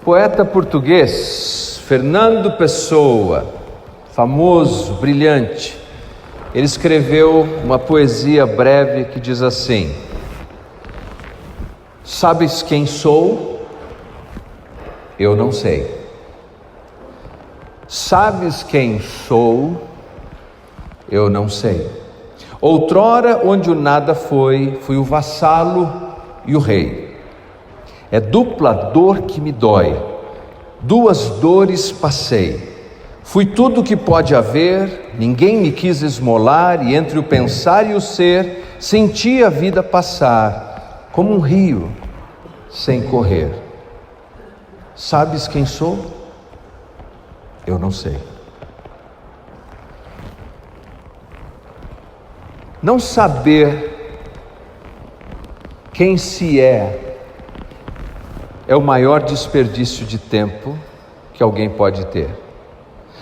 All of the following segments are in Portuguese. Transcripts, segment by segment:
Poeta português Fernando Pessoa, famoso, brilhante, ele escreveu uma poesia breve que diz assim: sabes quem sou? Eu não sei. Sabes quem sou? Eu não sei. Outrora, onde o nada foi, fui o vassalo e o rei. É dupla dor que me dói, duas dores passei. Fui tudo o que pode haver, ninguém me quis esmolar, e entre o pensar e o ser, senti a vida passar, como um rio sem correr. Sabes quem sou? Eu não sei. Não saber quem se é o maior desperdício de tempo que alguém pode ter.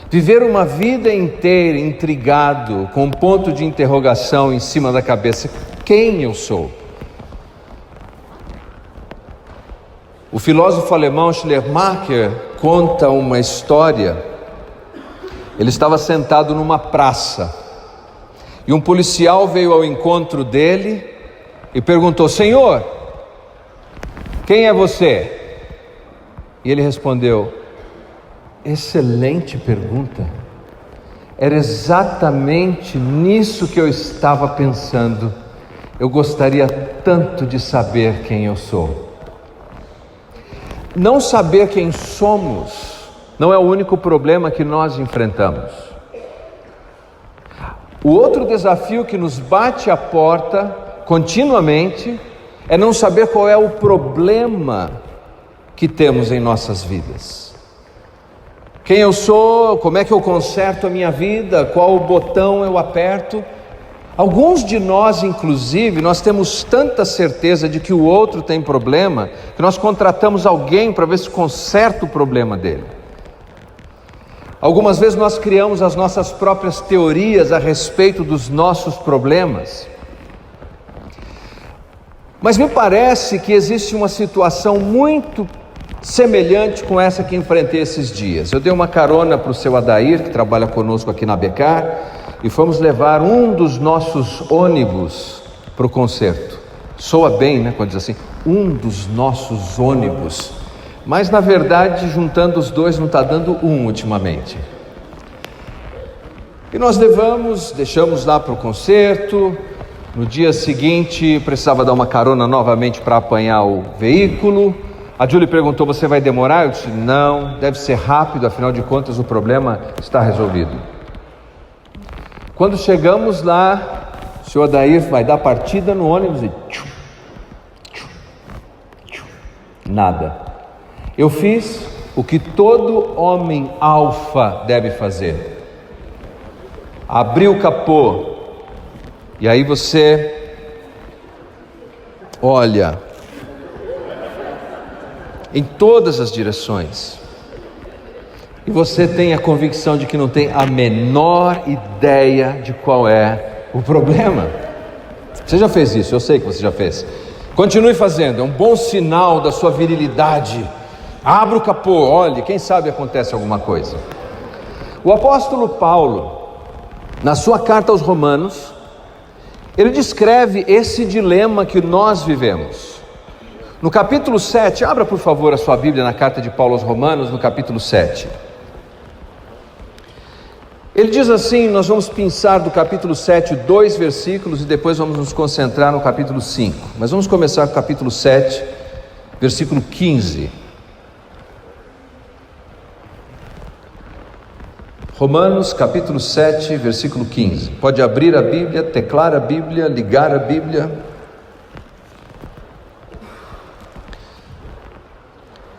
Viver uma vida inteira intrigado, com um ponto de interrogação em cima da cabeça: quem eu sou? O filósofo alemão Schleiermacher conta uma história. Ele estava sentado numa praça e um policial veio ao encontro dele e perguntou: Senhor, quem é você? E ele respondeu: excelente pergunta. Era exatamente nisso que eu estava pensando. Eu gostaria tanto de saber quem eu sou. Não saber quem somos não é o único problema que nós enfrentamos. O outro desafio que nos bate à porta continuamente é não saber qual é o problema que temos em nossas vidas. Quem eu sou, como é que eu conserto a minha vida, qual botão eu aperto. Alguns de nós, inclusive, nós temos tanta certeza de que o outro tem problema, que nós contratamos alguém para ver se conserta o problema dele. Algumas vezes nós criamos as nossas próprias teorias a respeito dos nossos problemas. Mas me parece que existe uma situação muito semelhante com essa que enfrentei esses dias. Eu dei uma carona para o seu Adair, que trabalha conosco aqui na Becar, e fomos levar um dos nossos ônibus para o concerto. Soa bem, né, quando diz assim, um dos nossos ônibus. Mas na verdade, juntando os dois, não está dando um ultimamente. E nós deixamos lá para o concerto. No dia seguinte, precisava dar uma carona novamente para apanhar o veículo. A Julie perguntou: você vai demorar? Eu disse: não, deve ser rápido, afinal de contas o problema está resolvido. Quando chegamos lá, o senhor Adair vai dar partida no ônibus e nada. Eu fiz o que todo homem alfa deve fazer: abri o capô, e aí você olha em todas as direções, e você tem a convicção de que não tem a menor ideia de qual é o problema. Você já fez isso, eu sei que você já fez. Continue fazendo, é um bom sinal da sua virilidade. Abra o capô, olhe, quem sabe acontece alguma coisa. O apóstolo Paulo, na sua carta aos Romanos, ele descreve esse dilema que nós vivemos. No capítulo 7, abra por favor a sua Bíblia na carta de Paulo aos Romanos, no capítulo 7. Ele diz assim, nós vamos pensar do capítulo 7, 2 versículos, e depois vamos nos concentrar no capítulo 5. Mas vamos começar com o capítulo 7, versículo 15. Romanos, capítulo 7, versículo 15. Pode abrir a Bíblia, teclar a Bíblia, ligar a Bíblia.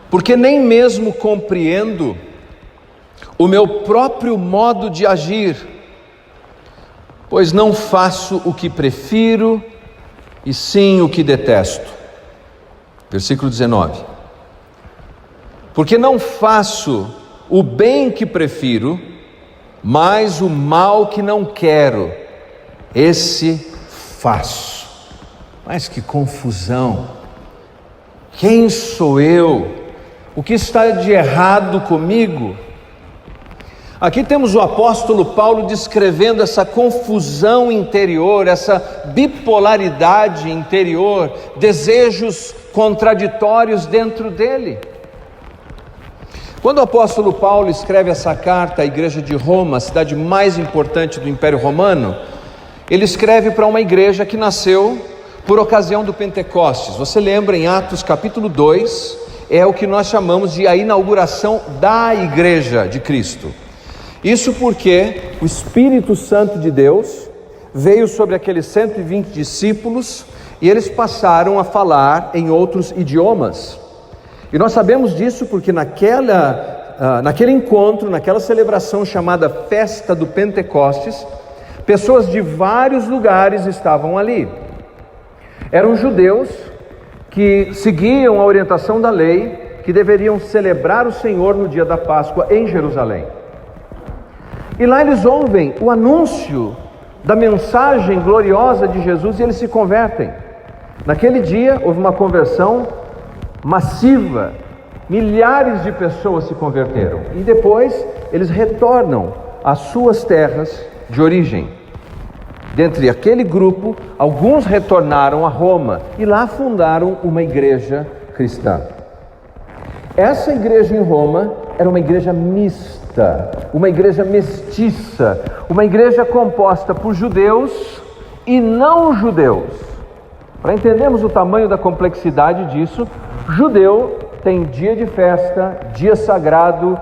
Porque nem mesmo compreendo o meu próprio modo de agir, pois não faço o que prefiro, e sim o que detesto. Versículo 19. Porque não faço o bem que prefiro, mas o mal que não quero, esse faço. Mas que confusão! Quem sou eu O que está de errado comigo? Aqui temos o apóstolo Paulo descrevendo essa confusão interior, essa bipolaridade interior, desejos contraditórios dentro dele. Quando o apóstolo Paulo escreve essa carta à igreja de Roma, a cidade mais importante do Império Romano, ele escreve para uma igreja que nasceu por ocasião do Pentecostes. Você lembra em Atos capítulo 2, é o que nós chamamos de a inauguração da igreja de Cristo. Isso porque o Espírito Santo de Deus veio sobre aqueles 120 discípulos e eles passaram a falar em outros idiomas. E nós sabemos disso porque naquele encontro, naquela celebração chamada Festa do Pentecostes, pessoas de vários lugares estavam ali. Eram judeus que seguiam a orientação da lei, que deveriam celebrar o Senhor no dia da Páscoa em Jerusalém. E lá eles ouvem o anúncio da mensagem gloriosa de Jesus e eles se convertem. Naquele dia houve uma conversão massiva, milhares de pessoas se converteram. E depois eles retornam às suas terras de origem. Dentre aquele grupo, alguns retornaram a Roma e lá fundaram uma igreja cristã. Essa igreja em Roma era uma igreja mista, uma igreja mestiça, uma igreja composta por judeus e não judeus. Para entendermos o tamanho da complexidade disso, judeu tem dia de festa, dia sagrado,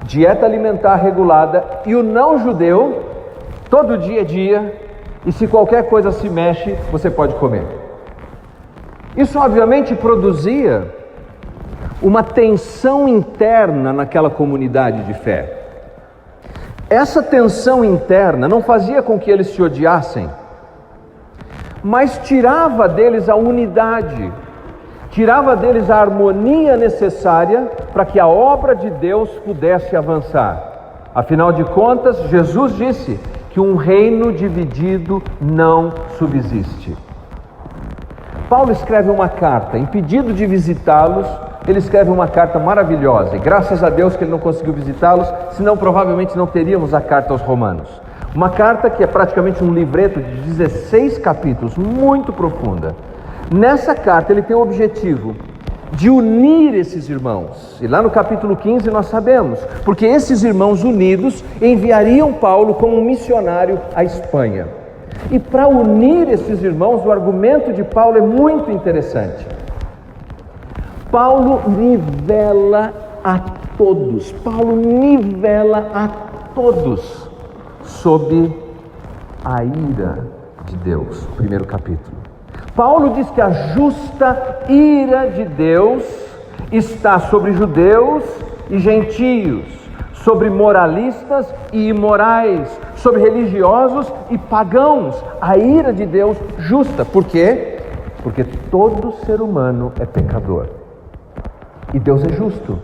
dieta alimentar regulada, e o não judeu, todo dia é dia, e se qualquer coisa se mexe, você pode comer. Isso obviamente produzia uma tensão interna naquela comunidade de fé. Essa tensão interna não fazia com que eles se odiassem, mas tirava deles a unidade, tirava deles a harmonia necessária para que a obra de Deus pudesse avançar. Afinal de contas, Jesus disse que um reino dividido não subsiste. Paulo escreve uma carta, em pedido de visitá-los, ele escreve uma carta maravilhosa, e graças a Deus que ele não conseguiu visitá-los, senão provavelmente não teríamos a carta aos Romanos. Uma carta que é praticamente um livreto de 16 capítulos, muito profunda. Nessa carta ele tem o objetivo de unir esses irmãos, e lá no capítulo 15 nós sabemos, porque esses irmãos unidos enviariam Paulo como um missionário à Espanha. E para unir esses irmãos, o argumento de Paulo é muito interessante. Paulo nivela a todos sob a ira de Deus. Primeiro capítulo. Paulo diz que a justa ira de Deus está sobre judeus e gentios, sobre moralistas e imorais, sobre religiosos e pagãos. A ira de Deus justa. Por quê? Porque todo ser humano é pecador. E Deus é justo.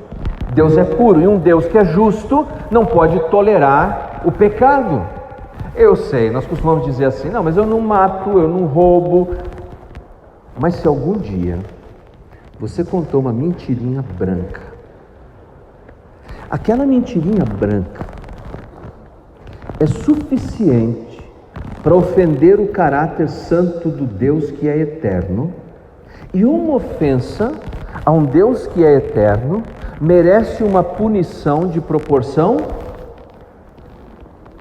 Deus é puro. E um Deus que é justo não pode tolerar o pecado. Eu sei, nós costumamos dizer assim, não, mas eu não mato, eu não roubo. Mas se algum dia você contou uma mentirinha branca, aquela mentirinha branca é suficiente para ofender o caráter santo do Deus que é eterno, e uma ofensa a um Deus que é eterno merece uma punição de proporção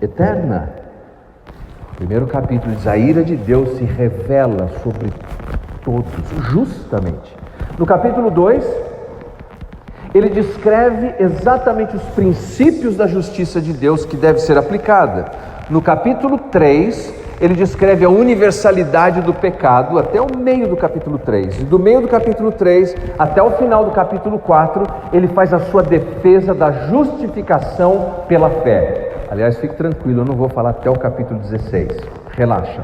eterna. Primeiro capítulo diz: a ira de Deus se revela sobre todos, justamente. No capítulo 2, ele descreve exatamente os princípios da justiça de Deus que deve ser aplicada. No capítulo 3, ele descreve a universalidade do pecado até o meio do capítulo 3. E do meio do capítulo 3 até o final do capítulo 4, ele faz a sua defesa da justificação pela fé. Aliás, fique tranquilo, eu não vou falar até o capítulo 16. Relaxa.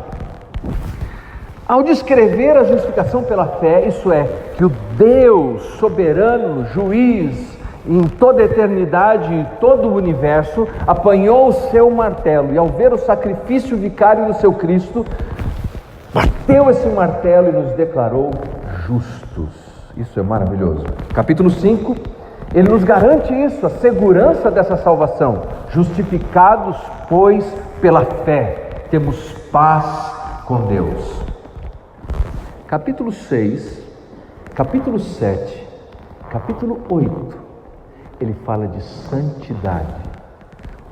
Ao descrever a justificação pela fé, isso é, que o Deus soberano, juiz, em toda a eternidade e todo o universo, apanhou o seu martelo e ao ver o sacrifício vicário do seu Cristo, bateu esse martelo e nos declarou justos. Isso é maravilhoso. Capítulo 5, Ele nos garante isso, a segurança dessa salvação. Justificados, pois, pela fé, temos paz com Deus. Capítulo 6, capítulo 7, capítulo 8, ele fala de santidade.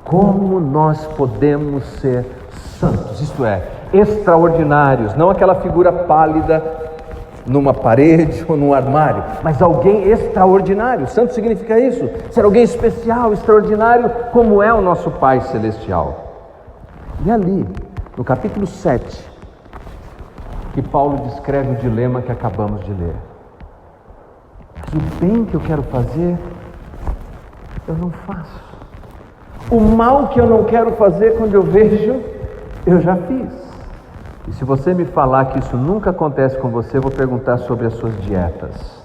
Como nós podemos ser santos, isto é, extraordinários, não aquela figura pálida numa parede ou num armário, mas alguém extraordinário. Santo significa isso, ser alguém especial, extraordinário, como é o nosso Pai Celestial. E ali, no capítulo 7, que Paulo descreve o dilema que acabamos de ler. Mas o bem que eu quero fazer, eu não faço. O mal que eu não quero fazer, quando eu vejo, eu já fiz. E se você me falar que isso nunca acontece com você, eu vou perguntar sobre as suas dietas.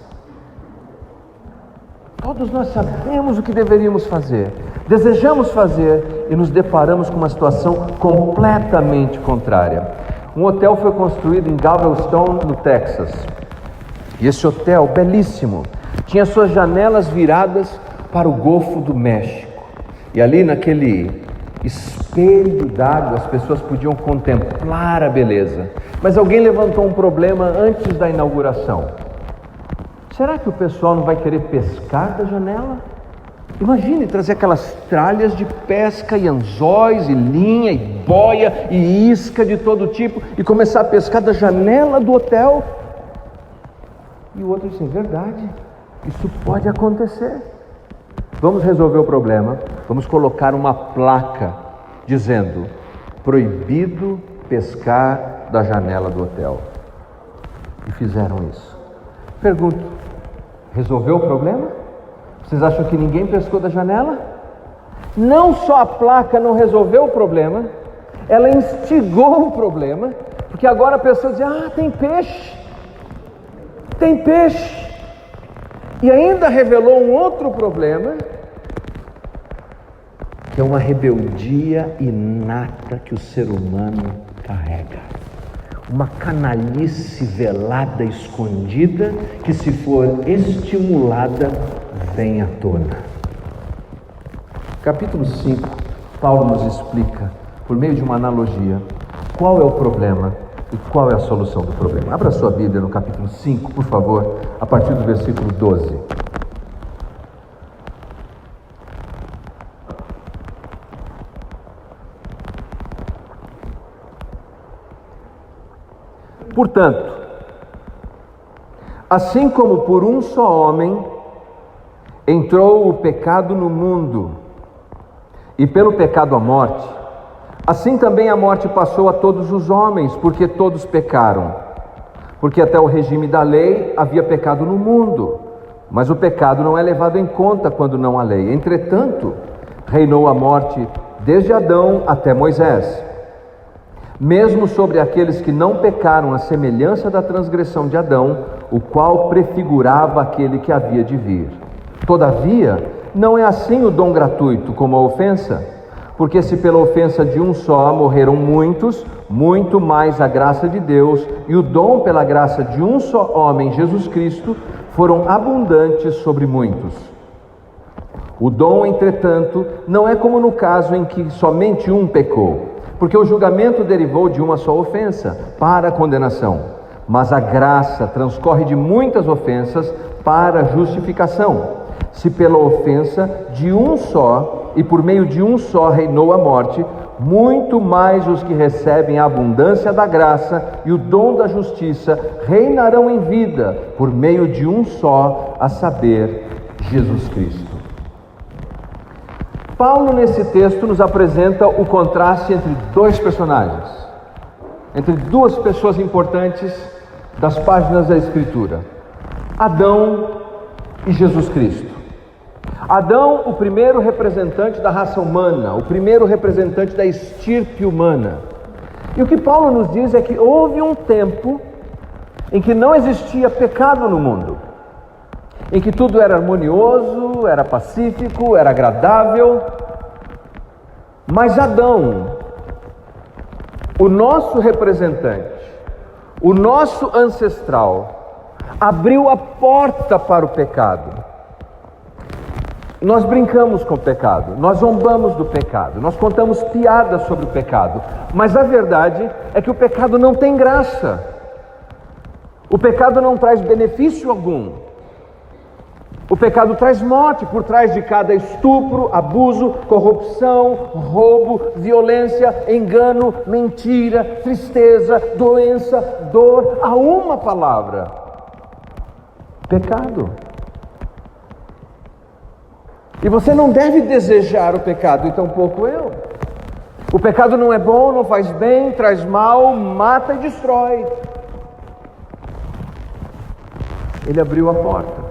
Todos nós sabemos o que deveríamos fazer, desejamos fazer e nos deparamos com uma situação completamente contrária. Um hotel foi construído em Galveston, no Texas. E esse hotel, belíssimo, tinha suas janelas viradas para o Golfo do México. E ali naquele espelho d'água as pessoas podiam contemplar a beleza. Mas alguém levantou um problema antes da inauguração. Será que o pessoal não vai querer pescar da janela? Imagine trazer aquelas tralhas de pesca e anzóis e linha e boia e isca de todo tipo e começar a pescar da janela do hotel. E o outro disse, verdade, isso pode acontecer. Vamos resolver o problema, vamos colocar uma placa dizendo, proibido pescar da janela do hotel. E fizeram isso. Pergunto, resolveu o problema? Vocês acham que ninguém pescou da janela? Não só a placa não resolveu o problema, ela instigou o problema, porque agora a pessoa diz, tem peixe, tem peixe. E ainda revelou um outro problema, que é uma rebeldia inata que o ser humano carrega. Uma canalice velada, escondida, que se for estimulada, vem à tona. Capítulo 5, Paulo nos explica, por meio de uma analogia, qual é o problema e qual é a solução do problema. Abra sua Bíblia no capítulo 5, por favor, a partir do versículo 12. Portanto, assim como por um só homem entrou o pecado no mundo, e pelo pecado a morte, assim também a morte passou a todos os homens, porque todos pecaram. Porque até o regime da lei havia pecado no mundo, mas o pecado não é levado em conta quando não há lei. Entretanto, reinou a morte desde Adão até Moisés, mesmo sobre aqueles que não pecaram, à semelhança da transgressão de Adão, o qual prefigurava aquele que havia de vir. Todavia, não é assim o dom gratuito como a ofensa, porque se pela ofensa de um só morreram muitos, muito mais a graça de Deus e o dom pela graça de um só homem, Jesus Cristo, foram abundantes sobre muitos. O dom, entretanto, não é como no caso em que somente um pecou, porque o julgamento derivou de uma só ofensa, para a condenação. Mas a graça transcorre de muitas ofensas para a justificação. Se pela ofensa de um só, e por meio de um só reinou a morte, muito mais os que recebem a abundância da graça e o dom da justiça reinarão em vida, por meio de um só, a saber, Jesus Cristo. Paulo, nesse texto, nos apresenta o contraste entre dois personagens, entre duas pessoas importantes das páginas da Escritura: Adão e Jesus Cristo. Adão, o primeiro representante da raça humana, o primeiro representante da estirpe humana. E o que Paulo nos diz é que houve um tempo em que não existia pecado no mundo, em que tudo era harmonioso, era pacífico, era agradável. Mas Adão, o nosso representante, o nosso ancestral, abriu a porta para o pecado. Nós brincamos com o pecado, nós zombamos do pecado, nós contamos piadas sobre o pecado, mas a verdade é que o pecado não tem graça. O pecado não traz benefício algum. O pecado traz morte por trás de cada estupro, abuso, corrupção, roubo, violência, engano, mentira, tristeza, doença, dor. Há uma palavra: pecado. E você não deve desejar o pecado, e tampouco eu. O pecado não é bom, não faz bem, traz mal, mata e destrói. Ele abriu a porta.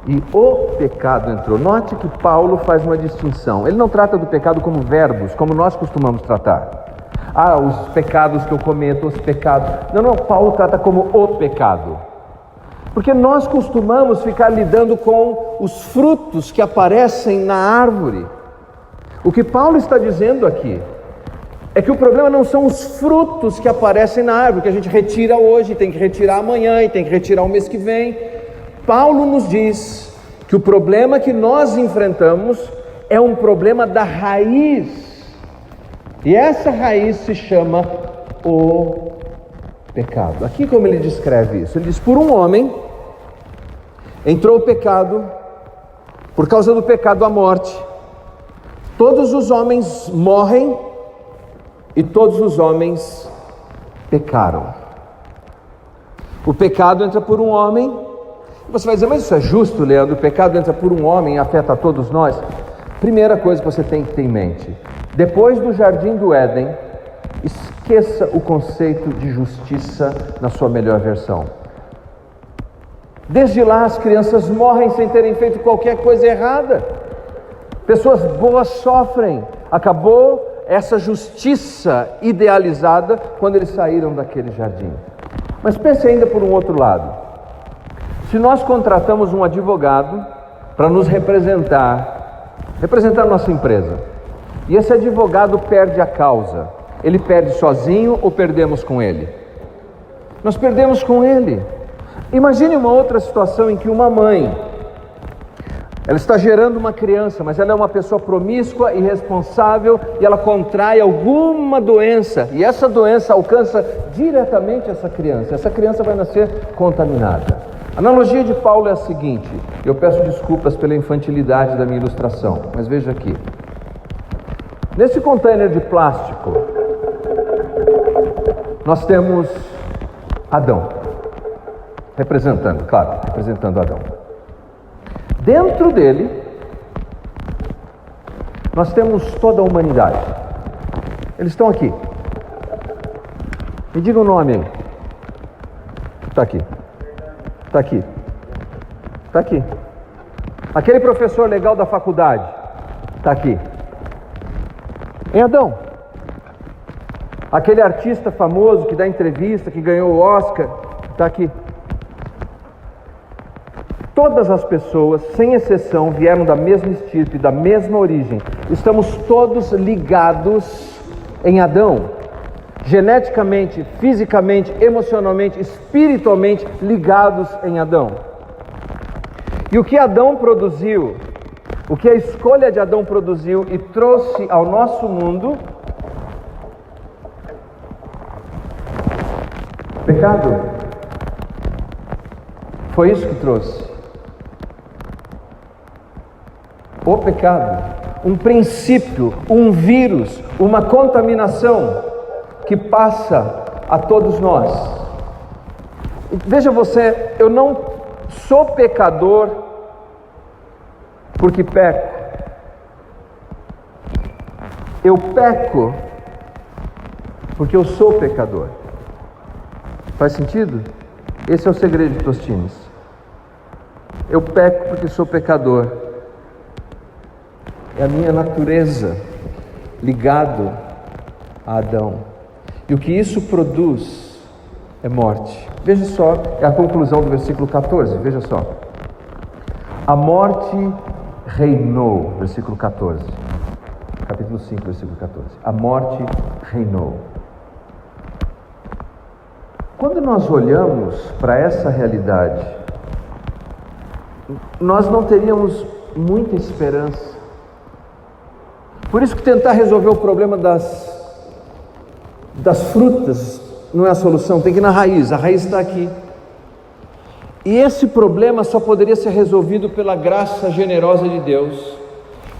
E o pecado entrou. Note que Paulo faz uma distinção. Ele não trata do pecado como verbos, como nós costumamos tratar. Os pecados que eu cometo, os pecados. Não, Paulo trata como o pecado. Porque nós costumamos ficar lidando com os frutos que aparecem na árvore. O que Paulo está dizendo aqui é que o problema não são os frutos que aparecem na árvore, que a gente retira hoje, tem que retirar amanhã e tem que retirar o mês que vem. Paulo nos diz que o problema que nós enfrentamos é um problema da raiz. E essa raiz se chama o pecado. Aqui como ele descreve isso? Ele diz: por um homem entrou o pecado, por causa do pecado a morte. Todos os homens morrem e todos os homens pecaram. O pecado entra por um homem. Você vai dizer: mas isso é justo, Leandro? O pecado entra por um homem e afeta a todos nós? Primeira coisa que você tem que ter em mente: depois do jardim do Éden, esqueça o conceito de justiça na sua melhor versão. Desde lá as crianças morrem sem terem feito qualquer coisa errada. Pessoas boas sofrem. Acabou essa justiça idealizada quando eles saíram daquele jardim. Mas pense ainda por um outro lado. Se nós contratamos um advogado para nos representar nossa empresa, e esse advogado perde a causa, ele perde sozinho ou perdemos com ele? Nós perdemos com ele. Imagine uma outra situação em que uma mãe, ela está gerando uma criança, mas ela é uma pessoa promíscua, irresponsável, e ela contrai alguma doença, e essa doença alcança diretamente essa criança vai nascer contaminada. A analogia de Paulo é a seguinte: eu peço desculpas pela infantilidade da minha ilustração, mas veja aqui. Nesse container de plástico, nós temos Adão, representando Adão. Dentro dele, nós temos toda a humanidade. Eles estão aqui. Me diga o nome aí. Está aqui. Está aqui. Está aqui. Aquele professor legal da faculdade. Está aqui. Em Adão. Aquele artista famoso que dá entrevista, que ganhou o Oscar. Está aqui. Todas as pessoas, sem exceção, vieram da mesma estirpe, da mesma origem. Estamos todos ligados em Adão. Geneticamente, fisicamente, emocionalmente, espiritualmente ligados em Adão. E o que Adão produziu, o que a escolha de Adão produziu e trouxe ao nosso mundo, pecado. Foi isso que trouxe. O pecado, um princípio, um vírus, uma contaminação que passa a todos nós. Veja você, eu não sou pecador porque peco. Eu peco porque eu sou pecador. Faz sentido? Esse é o segredo de Tostines. Eu peco porque sou pecador. É a minha natureza ligado a Adão. E o que isso produz é morte. Veja só, é a conclusão do versículo 14, veja só. A morte reinou, versículo 14. Capítulo 5, versículo 14. A morte reinou. Quando nós olhamos para essa realidade, nós não teríamos muita esperança. Por isso que tentar resolver o problema das frutas não é a solução, tem que ir na raiz, a raiz está aqui. E esse problema só poderia ser resolvido pela graça generosa de Deus.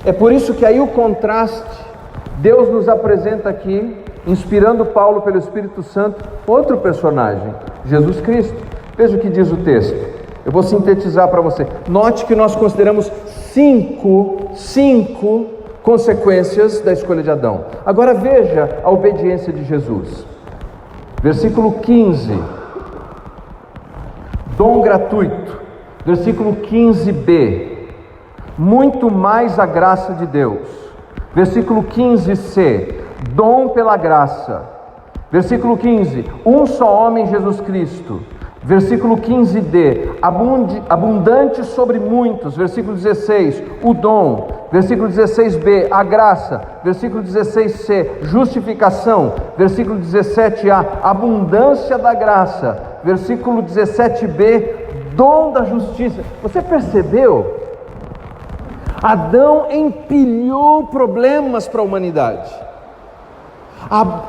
É por isso que aí o contraste, Deus nos apresenta aqui, inspirando Paulo pelo Espírito Santo, outro personagem, Jesus Cristo. Veja o que diz o texto, eu vou sintetizar para você. Note que nós consideramos cinco consequências da escolha de Adão. Agora veja a obediência de Jesus. Versículo 15, dom gratuito. Versículo 15b, muito mais a graça de Deus. Versículo 15c, dom pela graça. Versículo 15, um só homem, Jesus Cristo. Versículo 15d, abundante sobre muitos. Versículo 16, o dom. Versículo 16b, a graça. Versículo 16c, justificação. Versículo 17a, abundância da graça. Versículo 17b, dom da justiça. Você percebeu? Adão empilhou problemas para a humanidade.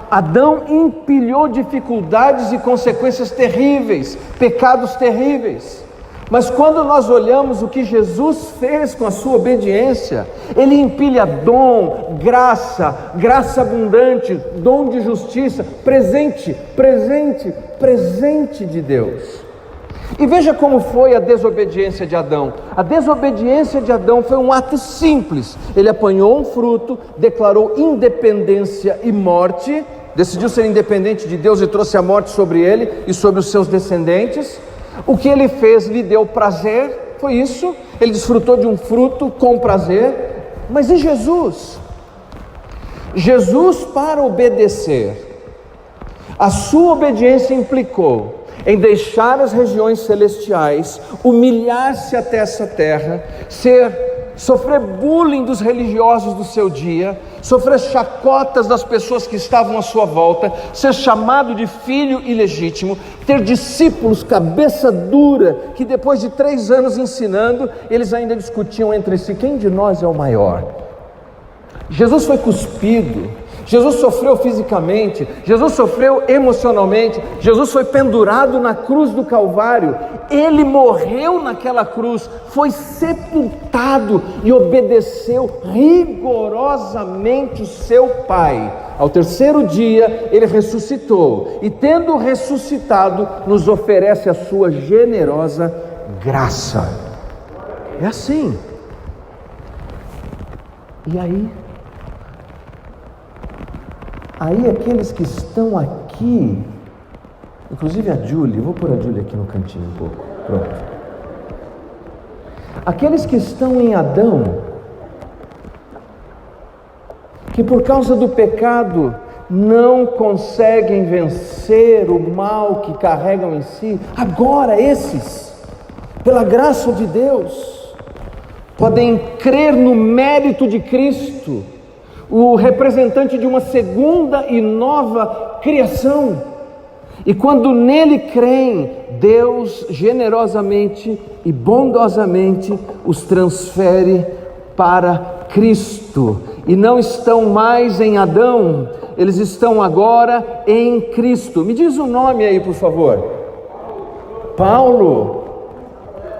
Adão empilhou dificuldades e consequências terríveis, pecados terríveis. Mas quando nós olhamos o que Jesus fez com a sua obediência, Ele empilha dom, graça abundante, dom de justiça, presente de Deus. E veja como foi a desobediência de Adão. A desobediência de Adão foi um ato simples. Ele apanhou um fruto, declarou independência e morte, decidiu ser independente de Deus e trouxe a morte sobre ele e sobre os seus descendentes. O que ele fez lhe deu prazer, foi isso. Ele desfrutou de um fruto com prazer. Mas e Jesus? Jesus, para obedecer, a sua obediência implicou em deixar as regiões celestiais, humilhar-se até essa terra, sofrer bullying dos religiosos do seu dia, sofrer chacotas das pessoas que estavam à sua volta, ser chamado de filho ilegítimo, ter discípulos cabeça dura, que depois de 3 anos ensinando, eles ainda discutiam entre si, quem de nós é o maior? Jesus foi cuspido, Jesus sofreu fisicamente, Jesus sofreu emocionalmente, Jesus foi pendurado na cruz do Calvário, Ele morreu naquela cruz, foi sepultado e obedeceu rigorosamente o seu Pai. Ao 3º dia Ele ressuscitou e, tendo ressuscitado, nos oferece a sua generosa graça. É assim. E aí aqueles que estão aqui, inclusive a Julie, vou pôr a Julie aqui no cantinho um pouco, pronto. Aqueles que estão em Adão, que por causa do pecado não conseguem vencer o mal que carregam em si, agora esses, pela graça de Deus, podem crer no mérito de Cristo, o representante de uma segunda e nova criação. E quando nele creem, Deus generosamente e bondosamente os transfere para Cristo. E não estão mais em Adão, eles estão agora em Cristo. Me diz o nome aí, por favor. Paulo,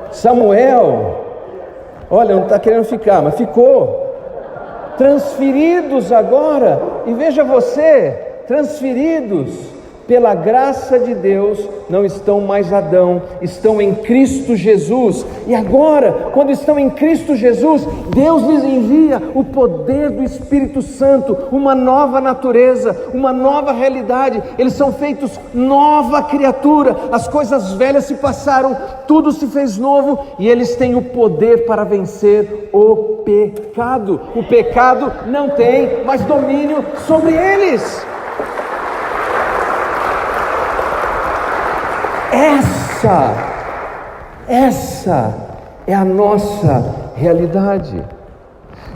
Samuel. Olha, não está querendo ficar, mas ficou. Transferidos agora, e veja você, transferidos pela graça de Deus, não estão mais Adão, estão em Cristo Jesus. E agora, quando estão em Cristo Jesus, Deus lhes envia o poder do Espírito Santo, uma nova natureza, uma nova realidade. Eles são feitos nova criatura, as coisas velhas se passaram, tudo se fez novo, e eles têm o poder para vencer o pecado. O pecado não tem mais domínio sobre eles. Essa é a nossa realidade.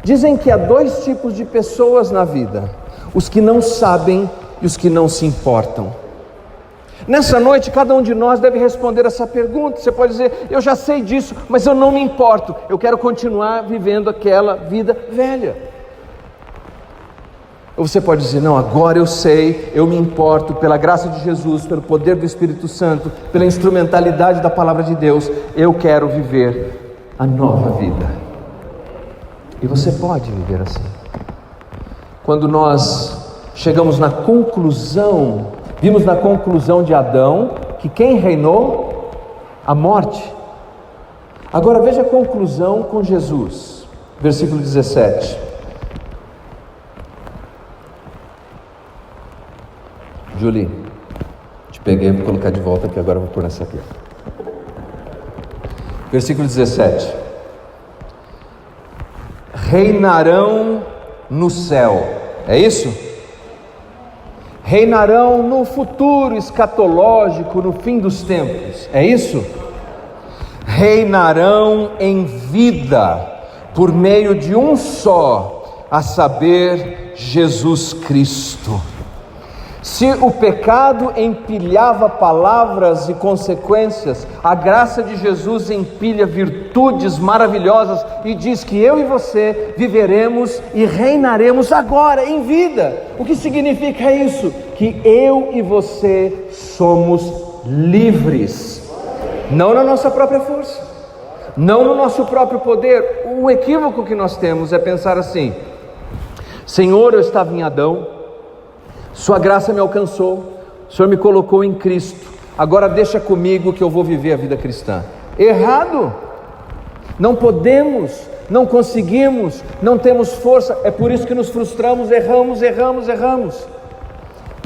Dizem que há 2 tipos de pessoas na vida: os que não sabem e os que não se importam. Nessa noite, cada um de nós deve responder essa pergunta. Você pode dizer: eu já sei disso, mas eu não me importo, eu quero continuar vivendo aquela vida velha. Ou você pode dizer: não, agora eu sei, eu me importo, pela graça de Jesus, pelo poder do Espírito Santo, pela instrumentalidade da palavra de Deus, eu quero viver a nova vida. E você pode viver assim. Quando nós chegamos na conclusão, vimos na conclusão de Adão, que quem reinou? A morte. Agora veja a conclusão com Jesus, versículo 17. Julie, te peguei, vou colocar de volta aqui, agora eu vou pôr essa aqui. Versículo 17. Reinarão no céu, é isso? Reinarão no futuro escatológico, no fim dos tempos, é isso? Reinarão em vida, por meio de um só, a saber, Jesus Cristo. Se o pecado empilhava palavras e consequências, a graça de Jesus empilha virtudes maravilhosas e diz que eu e você viveremos e reinaremos agora em vida. O que significa isso? Que eu e você somos livres, não na nossa própria força, não no nosso próprio poder. O equívoco que nós temos é pensar assim: Senhor, eu estava em Adão, Sua graça me alcançou, o Senhor me colocou em Cristo, agora deixa comigo que eu vou viver a vida cristã. Errado! Não podemos, não conseguimos, não temos força, é por isso que nos frustramos, erramos.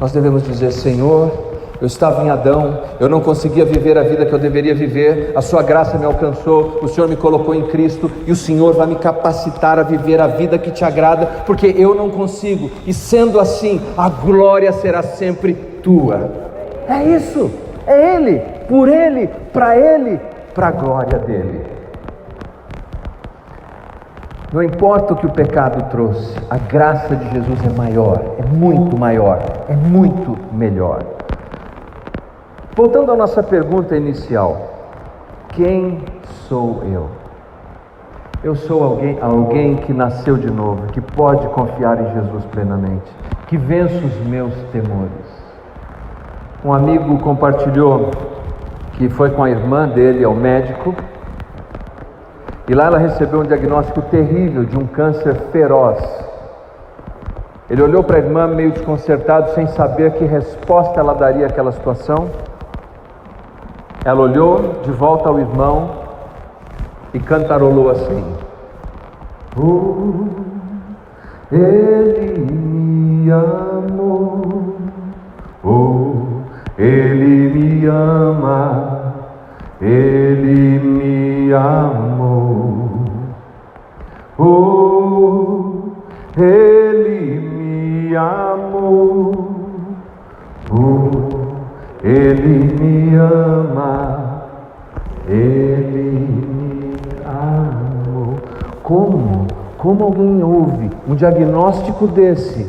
Nós devemos dizer: Senhor, eu estava em Adão, eu não conseguia viver a vida que eu deveria viver, a Sua graça me alcançou, o Senhor me colocou em Cristo, e o Senhor vai me capacitar a viver a vida que Te agrada, porque eu não consigo, e sendo assim, a glória será sempre Tua. É isso, é Ele, para a glória dEle. Não importa o que o pecado trouxe, a graça de Jesus é maior, é muito maior, é muito melhor. Voltando à nossa pergunta inicial: quem sou eu? Eu sou alguém que nasceu de novo, que pode confiar em Jesus plenamente, que vence os meus temores. Um amigo compartilhou que foi com a irmã dele ao médico, e lá ela recebeu um diagnóstico terrível de um câncer feroz. Ele olhou para a irmã meio desconcertado, sem saber que resposta ela daria àquela situação. Ela olhou de volta ao irmão e cantarolou assim: Ele me amou, Ele me ama, Ele me amou, Ele me amou, Ele me ama, Ele me amou. Como alguém ouve um diagnóstico desse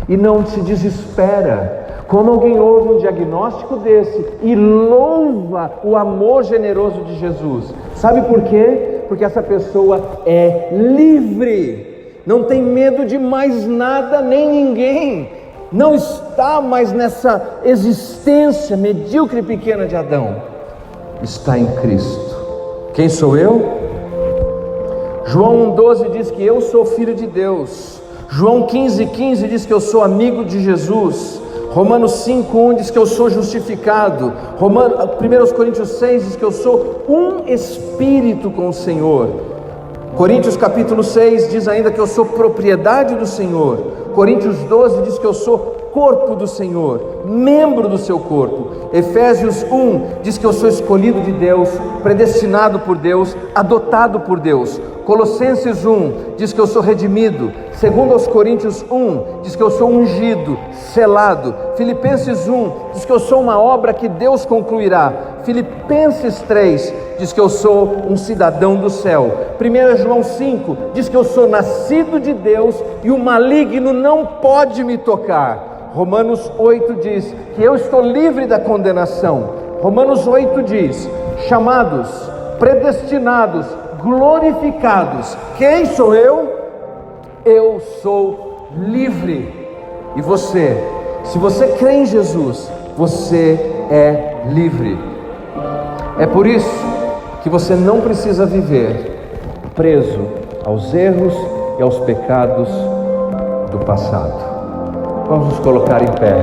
e não se desespera? Como alguém ouve um diagnóstico desse e louva o amor generoso de Jesus? Sabe por quê? Porque essa pessoa é livre, não tem medo de mais nada nem ninguém, não está mais nessa existência medíocre e pequena de Adão, está em Cristo. Quem sou eu? João 1,12 diz que eu sou filho de Deus. João 15,15 diz que eu sou amigo de Jesus. Romanos 5,1 diz que eu sou justificado. 1 Coríntios 6 diz que eu sou um espírito com o Senhor. Coríntios capítulo 6 diz ainda que eu sou propriedade do Senhor. Coríntios 12 diz que eu sou corpo do Senhor, membro do seu corpo. Efésios 1 diz que eu sou escolhido de Deus, predestinado por Deus, adotado por Deus. Colossenses 1 diz que eu sou redimido. 2 Coríntios 1 diz que eu sou ungido, selado. Filipenses 1 diz que eu sou uma obra que Deus concluirá. Filipenses 3 diz que eu sou um cidadão do céu. 1 João 5 diz que eu sou nascido de Deus e o maligno não pode me tocar. Romanos 8 diz que eu estou livre da condenação. Romanos 8 diz: chamados, predestinados, glorificados. Quem sou eu? Eu sou livre. E você, se você crê em Jesus, você é livre. É por isso que você não precisa viver preso aos erros e aos pecados do passado. Vamos nos colocar em pé.